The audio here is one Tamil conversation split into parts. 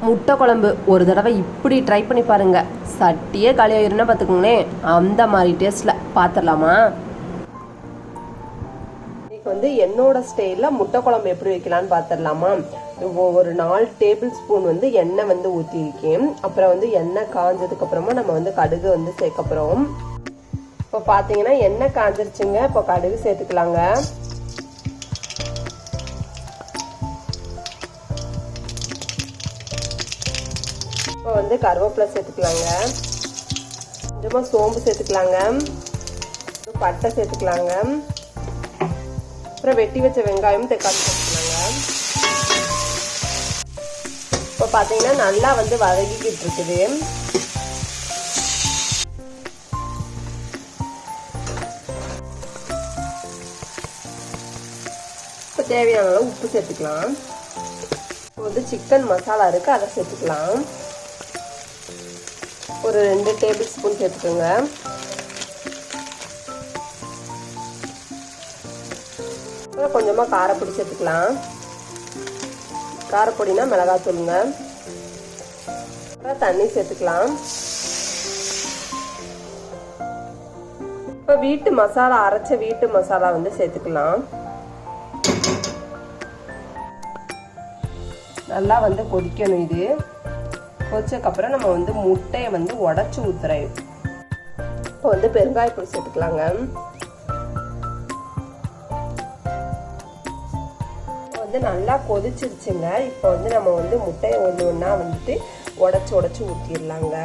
முட்டை குழம்பு ஒரு தடவை இப்படி ட்ரை பண்ணி பாருங்கள். சட்டியே காலியாயிருன்னா பார்த்துக்கோங்களேன். அந்த மாதிரி டேஸ்ட்டில் பார்த்துடலாமா? இன்னைக்கு வந்து என்னோட ஸ்டைலில் முட்டை குழம்பு எப்படி வைக்கலான்னு பார்த்துடலாமா? ஒரு 4 டேபிள் ஸ்பூன் வந்து எண்ணெய் வந்து ஊற்றிருக்கேன். அப்புறம் வந்து எண்ணெய் காஞ்சதுக்கப்புறமா நம்ம வந்து கடுகு வந்து சேர்க்கப்புறோம். இப்போ பார்த்தீங்கன்னா எண்ணெய் காஞ்சிருச்சுங்க. இப்போ கடுகு சேர்த்துக்கலாங்க. இப்போ வந்து கருவேப்பிலை சேர்த்துக்கலாங்க. கொஞ்சமாக சோம்பு சேர்த்துக்கலாங்க. பட்டை சேர்த்துக்கலாங்க. அப்புறம் வெட்டி வச்ச வெங்காயம் தக்காளி சேர்த்துக்கலாங்க. இப்போ பார்த்தீங்கன்னா நல்லா வந்து வதக்கிக்கிட்டு இருக்குது. இப்போ தேவையான அளவு உப்பு சேர்த்துக்கலாம். இப்போ வந்து சிக்கன் மசாலா இருக்கு, அதை சேர்த்துக்கலாம். ஒரு 2 டேபிள் ஸ்பூன் சேர்த்துக்கோங்க. அப்புறம் கொஞ்சமாக காரப்பொடி சேர்த்துக்கலாம். காரப்பொடினா மிளகாத்தூளுங்க. அப்புறம் தண்ணி சேர்த்துக்கலாம். இப்போ வீட்டு மசாலா, அரைச்ச வீட்டு மசாலா வந்து சேர்த்துக்கலாம். நல்லா வந்து கொதிக்கணும். இது கொதிச்சதுக்கப்புறம் நம்ம வந்து முட்டையை வந்து உடச்சி ஊத்துறேன். இப்போ வந்து பெருங்காயப்பொடி சேர்த்துக்கலாங்க. வந்து நல்லா கொதிச்சிருச்சுங்க. இப்போ வந்து நம்ம வந்து முட்டையை ஒன்று ஒன்றா வந்துட்டு உடச்சி ஊற்றிடலாங்க.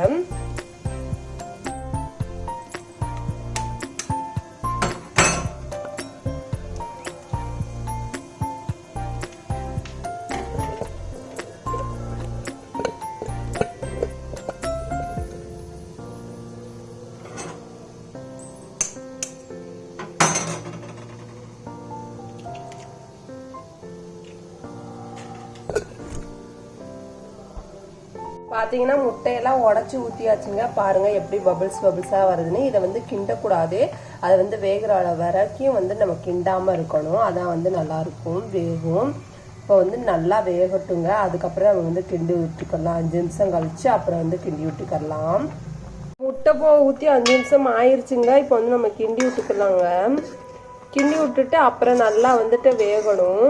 பார்த்தீங்கன்னா முட்டையெல்லாம் உடச்சி ஊற்றியாச்சுங்க. பாருங்கள் எப்படி பபிள்ஸாக வருதுன்னு. இதை வந்து கிண்டக்கூடாது. அதை வந்து வேகிற வரைக்கும் வந்து நம்ம கிண்டாமல் இருக்கணும். அதான் வந்து நல்லாயிருக்கும், வேகும். இப்போ வந்து நல்லா வேகட்டுங்க. அதுக்கப்புறம் நம்ம வந்து கிண்டி விட்டுக்கலாம். 5 நிமிஷம் கழிச்சு அப்புறம் வந்து கிண்டி விட்டுக்கலாம். முட்டை ஊற்றி 5 நிமிஷம் ஆயிடுச்சுங்க. இப்போ வந்து நம்ம கிண்டி விட்டுக்கலாங்க. கிண்டி விட்டுட்டு அப்புறம் நல்லா வந்துட்டு வேகணும்.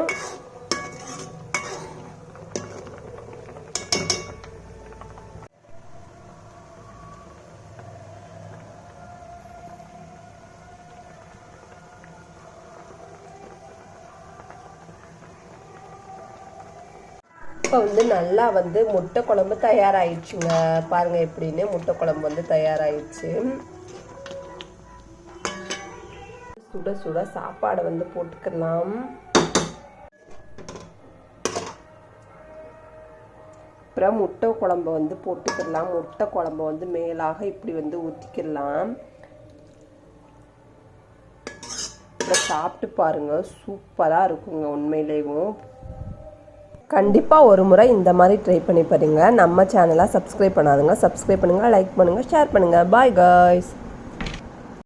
இப்போ வந்து நல்லா வந்து முட்டை குழம்பு தயாராகிடுச்சுங்க. பாருங்க எப்படின்னு முட்டை குழம்பு வந்து தயாராகிடுச்சு. சுட சுட சாப்பாடை வந்து போட்டுக்கலாம். அப்புறம் முட்டை குழம்பு வந்து போட்டுக்கலாம். முட்டை குழம்பு வந்து மேலாக இப்படி வந்து ஊற்றிக்கலாம். அப்புறம் சாப்பிட்டு பாருங்க, சூப்பராக இருக்குங்க. உண்மையிலேயும் கண்டிப்பாக ஒரு முறை இந்த மாதிரி ட்ரை பண்ணி பாருங்க. நம்ம சேனலை சப்ஸ்கிரைப் பண்ணாதுங்க, சப்ஸ்கிரைப் பண்ணுங்கள், லைக் பண்ணுங்கள், ஷேர் பண்ணுங்கள். Bye guys.